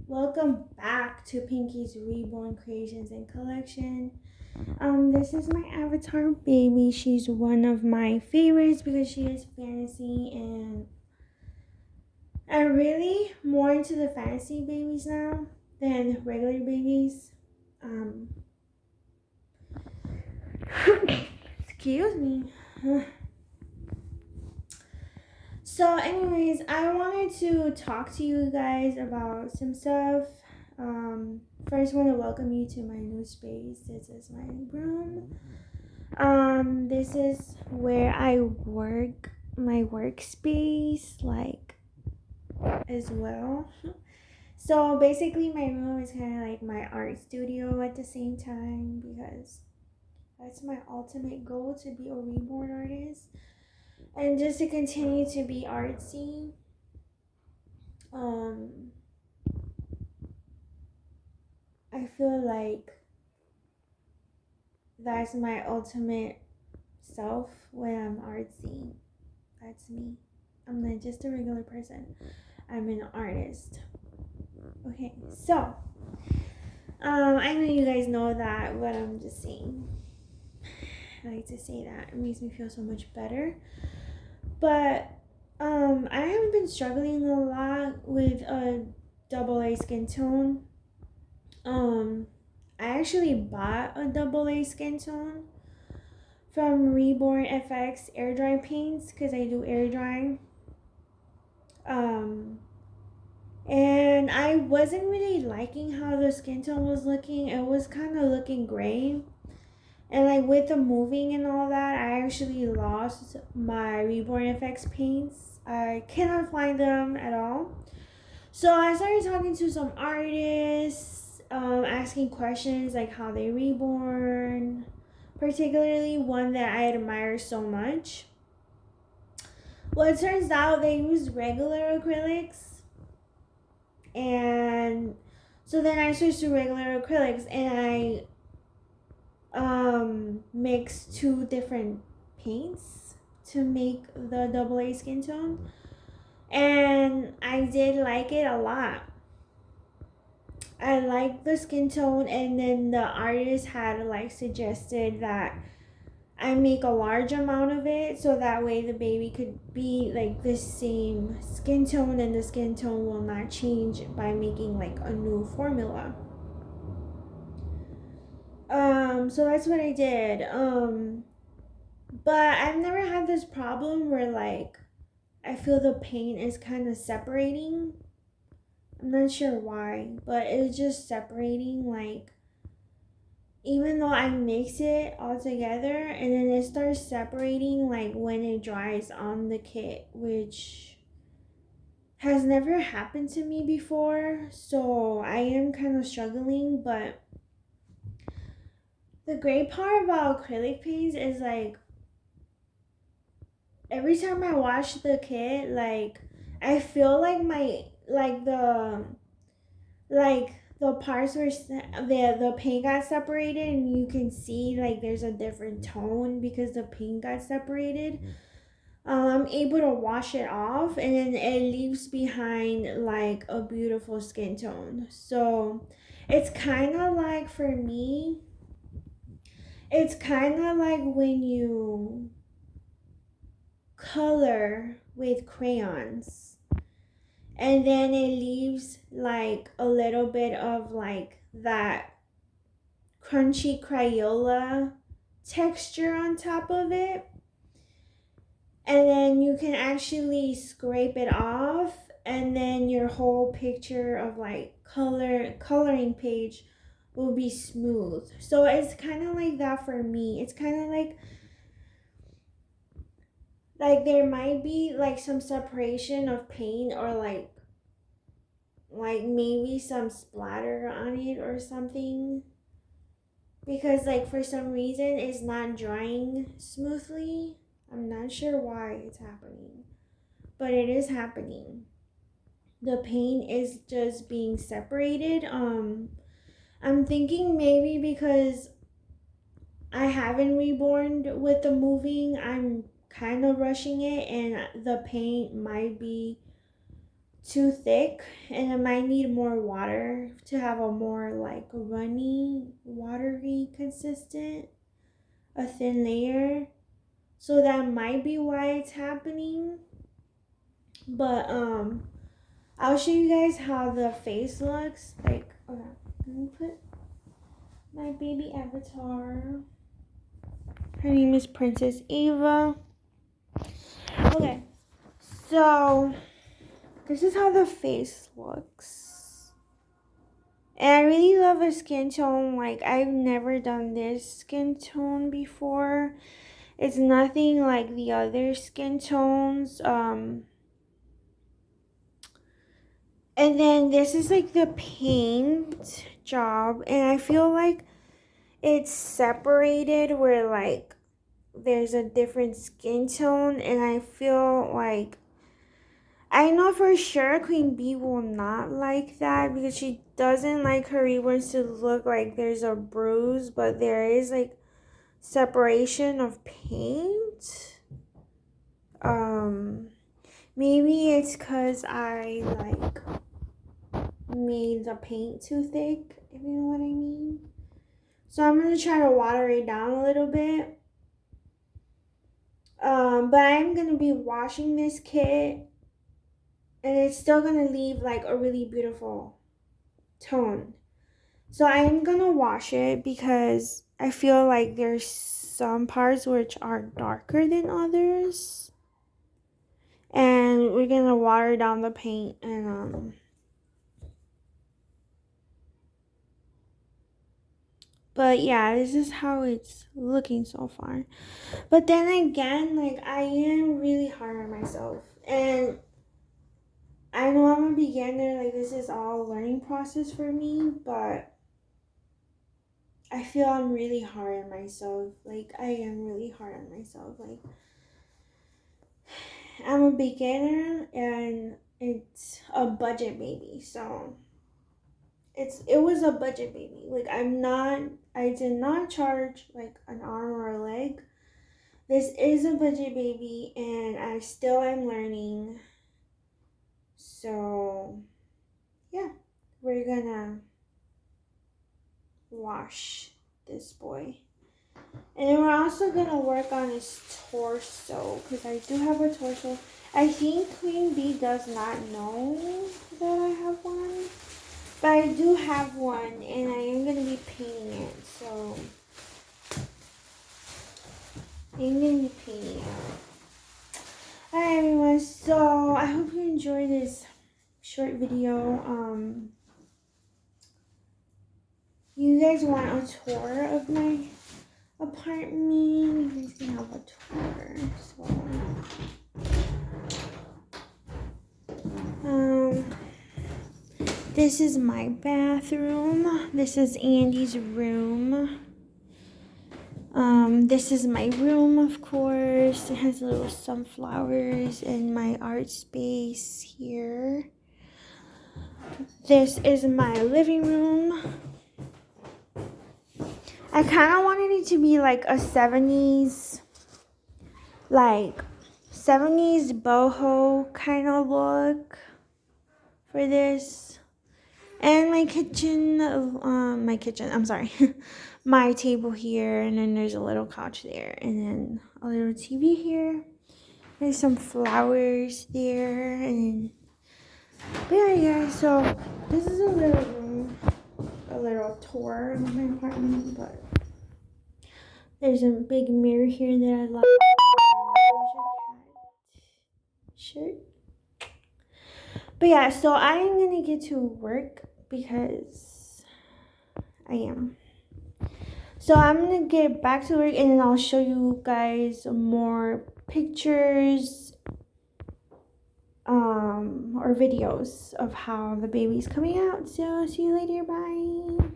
Welcome back to Pinky's Reborn Creations and Collection. This is my avatar baby. She's one of my favorites because she is fantasy, and I'm really more into the fantasy babies now than regular babies. Um, Excuse me. So, anyways, I wanted to talk to you guys about some stuff. First, want to welcome you to my new space. This is my room. This is where I work, my workspace, like as well. So basically, my room is kind of like my art studio at the same time because that's my ultimate goal, to be a reborn artist and just to continue to be artsy. Um, I feel like that's my ultimate self when I'm artsy. That's me. I'm not just a regular person. I'm an artist. Okay, so I know you guys know that, but I'm just saying. I like to say that. It makes me feel so much better. But I have been struggling a lot with a double A skin tone. I actually bought a double A skin tone from Reborn FX air dry paints because I do air drying. And I wasn't really liking how the skin tone was looking. It was kind of looking gray. And like with the moving and all that, I actually lost my Reborn FX paints. I cannot find them at all. So I started talking to some artists, asking questions like how they reborn, particularly one that I admire so much. Well, it turns out they use regular acrylics, and so then I switched to regular acrylics, and I mixed two different paints to make the double A skin tone, and I did like it a lot. I like the skin tone, and then the artist had like suggested that I make a large amount of it so that way the baby could be like the same skin tone and the skin tone will not change by making like a new formula. So that's what I did. But I've never had this problem where like I feel the paint is kind of separating. I'm not sure why, but it's just separating, like even though I mix it all together and then it starts separating like when it dries on the kit, which has never happened to me before. So I am kind of struggling, but the great part about acrylic paints is like every time I wash the kit, like I feel like my like the parts where the paint got separated, and you can see like there's a different tone because the paint got separated. I'm able to wash it off, and then it leaves behind like a beautiful skin tone. So it's kind of like, for me, it's kind of like when you color with crayons and then it leaves like a little bit of like that crunchy Crayola texture on top of it, and then you can actually scrape it off, and then your whole picture of like coloring page will be smooth. So it's kind of like that for me. It's kind of like there might be like some separation of paint, or like maybe some splatter on it or something, because like for some reason it's not drying smoothly. I'm not sure why it's happening, but it is happening. The paint is just being separated. I'm thinking maybe because I haven't reborn with the moving, I'm kind of rushing it, and the paint might be too thick, and it might need more water to have a more like runny, watery, consistent, a thin layer. So that might be why it's happening. But I'll show you guys how the face looks. Like, okay, let me put my baby avatar. Her name is Princess Ava. Okay, so this is how the face looks. And I really love a skin tone. Like, I've never done this skin tone before. It's nothing like the other skin tones. And then this is like the paint job. And I feel like it's separated where like there's a different skin tone. And I feel like, I know for sure Queen Bee will not like that because she doesn't like her reborns to look like there's a bruise, but there is like separation of paint. Maybe it's because I like made the paint too thick, if you know what I mean. So I'm gonna try to water it down a little bit. But I'm gonna be washing this kit, and it's still gonna leave like a really beautiful tone. So I'm gonna wash it because I feel like there's some parts which are darker than others. And we're gonna water down the paint and but yeah, this is how it's looking so far. But then again, like, I am really hard on myself. And I know I'm a beginner, like this is all a learning process for me, but I feel I'm really hard on myself. Like, I am really hard on myself. Like, I'm a beginner and it's a budget baby, so it was a budget baby. Like, I did not charge like an arm or a leg. This is a budget baby and I still am learning. So yeah, we're gonna wash this boy. And then we're also gonna work on his torso because I do have a torso. I think Queen Bee does not know that I have one, but I do have one and I am gonna be painting it. So I'm gonna be painting it. Alright everyone, so I hope you enjoyed this short video. You guys want a tour of my apartment? You guys can have a tour. So this is my bathroom. This is Andy's room. This is my room, of course. It has little sunflowers and my art space here. This is my living room. I kind of wanted it to be like a 70s, like 70s boho kind of look for this. And my kitchen, I'm sorry, my table here, and then there's a little couch there, and then a little TV here. There's some flowers there, and but yeah, guys, so this is a little room, a little tour of my apartment, but there's a big mirror here that I love. Shirt. But yeah, so I'm gonna get to work because I am. So I'm gonna get back to work and then I'll show you guys more pictures or videos of how the baby's coming out. So see you later, bye.